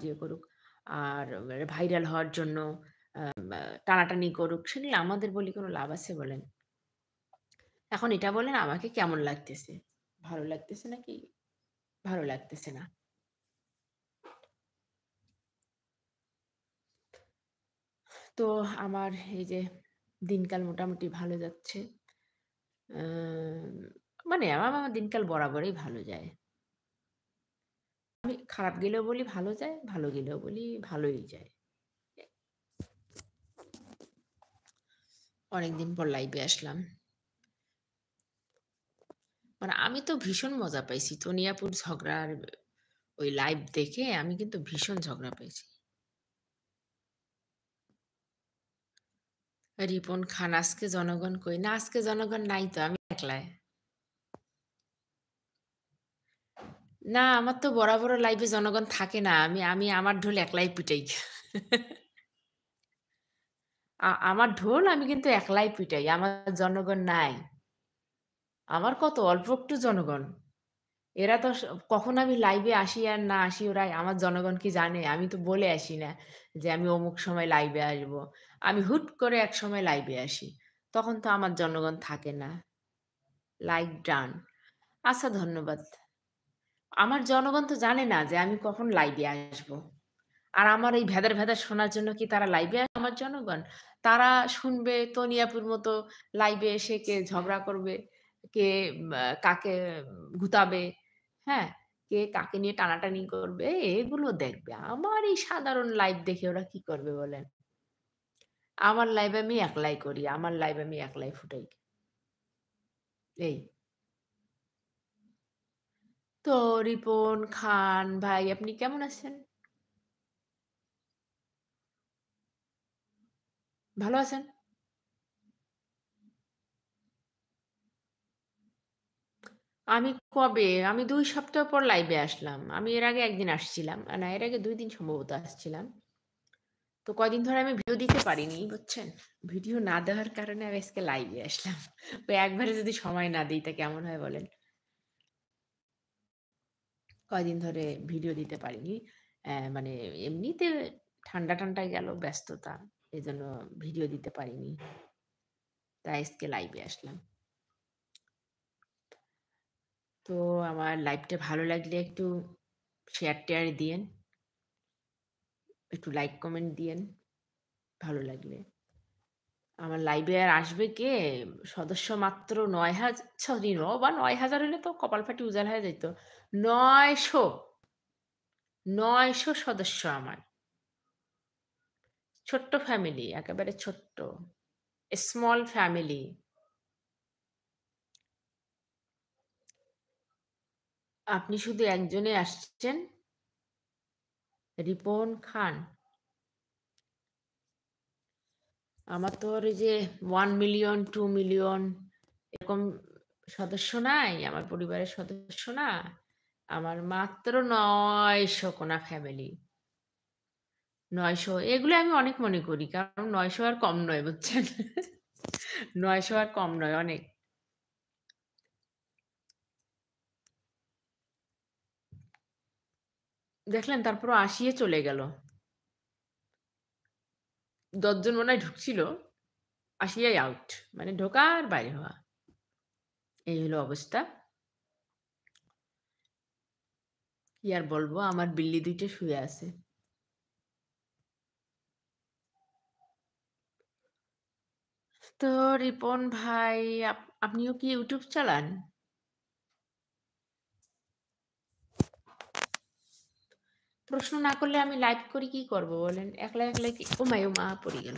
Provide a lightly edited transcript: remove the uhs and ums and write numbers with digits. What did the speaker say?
দিয়ে করুক। আর ভাইরাল হওয়ার জন্য টানাটানি করুক, সেগুলো আমাদের বলে কোনো লাভ আছে বলেন? এখন এটা বলেন আমাকে কেমন লাগতেছে? ভালো লাগতেছে নাকি ভালো লাগতেছে না? তো আমার এই যে দিনকাল মোটামুটি ভালো যাচ্ছে। আম মানে আমার দিনকাল বরাবরই ভালো যায়। আমি খারাপ গেলেও বলি ভালো যায়, ভালো গেলেও বলি ভালোই যায়। অনেকদিন পর লাইভে আসলাম। মানে আমি তো ভীষণ মজা পাইছি। তনিয়াপুর ঝগড়ার ওই লাইভ দেখে আমি কিন্তু ভীষণ ঝগড়া পেয়েছি। রিপন খান, আজকে জনগণ কই? না আজকে জনগণ নাই তো, আমি একলাই। না আমার তো বরাবর লাইভে জনগণ থাকে না। আমি আমি আমার ঢোল একলাই পিটাই। আমার ঢোল আমি কিন্তু একলাই পিটাই। আমার জনগণ নাই। আমার কত অল্প একটু জনগণ। এরা তো কখন আমি লাইভে আসি আর না আসি ওরা আমার জনগণ কি জানে? আমি তো বলে আসি না যে আমি অমুক সময় লাইভে আসবো। আমি হুট করে একসময় লাইভে আসি। তখন তো আমার জনগণ থাকে না। Like done. আচ্ছা ধন্যবাদ। আমার জনগণ তো জানে না যে আমি কখন লাইভে আসবো। আর আমার এই ভেদের, ভেদের শোনার জন্য কি তারা লাইভে আসে আমার জনগণ? তারা শুনবে তনিয়াপুর মতো লাইভে এসে কে ঝগড়া করবে, কে কাকে গুতাবে, হ্যাঁ? কে কাকে নিয়ে টানাটানি করবে, এগুলো দেখবে। আমার এই সাধারণ লাইভ দেখে ওরা কি করবে বলেন? আমার লাইভ আমি একলাই করি। আমার লাইভ আমি একলাই ফুটাই। এই। তো রিপন খান ভাই আপনি কেমন আছেন? ভালো আছেন? আমি কবে? আমি ২ সপ্তাহ পর লাইভে আসলাম। আমি এর আগে ১ দিন আসছিলাম। না এর আগে ২ দিন সম্ভবত আসছিলাম। তো কয়দিন ধরে আমি ভিডিও দিতে পারিনি, বুঝছেন? ভিডিও না দেওয়ার কারণে আমি আজকে লাইভে আসলাম। ওই একবারে যদি সময় না দেই তা কেমন হয় বলেন? কয়দিন ধরে ভিডিও দিতে পারিনি। মানে এমনিতে ঠান্ডা, ঠান্ডায় গেল ব্যস্ততা। এজন্য ভিডিও দিতে পারিনি। তাই আজকে লাইভে আসলাম। তো আমার লাইভটা ভালো লাগলে একটু শেয়ার-টেয়ার দিয়েন। একটু লাইক, কমেন্ট দিয়েন ভালো লাগলে। আমার লাইভে আর আসবে কে? সদস্য মাত্র সরি বা ৯,০০০ হলে তো কপাল ফাটি উজাড় হয়ে যাইত। ৯০০, ৯০০ সদস্য আমার। ছোট্ট ফ্যামিলি, একেবারে ছোট্ট। Small family. আপনি শুধু একজনে আসছেন, রিপন খান। আমার তো আর ওই যে ১ মিলিয়ন, ২ মিলিয়ন এরকম সদস্য নাই। আমার পরিবারের সদস্য না। আমার মাত্র ৯০০ কোনা ফ্যামিলি। ৯০০ এগুলো আমি অনেক মনে করি। কারণ ৯০০ আর কম নয় বুঝছেন? ৯০০ আর কম নয় অনেক। দেখলেন তারপরও আসিয়ে চলে গেল। ১০ জন মনে হয় ঢুকছিল, আসিয়াই আউট। মানে ঢোকা আর বাইরে হওয়া। এই হলো অবস্থা। কি আর বলব আমার বিল্লি ২ টা শুয়ে আছে। তো রিপন ভাই আপনিও কি YouTube চালান? প্রশ্ন না করলে আমি লাইভ করে কি করব বলেন? একলা, একলা কি ওমা! পড়ে গেল।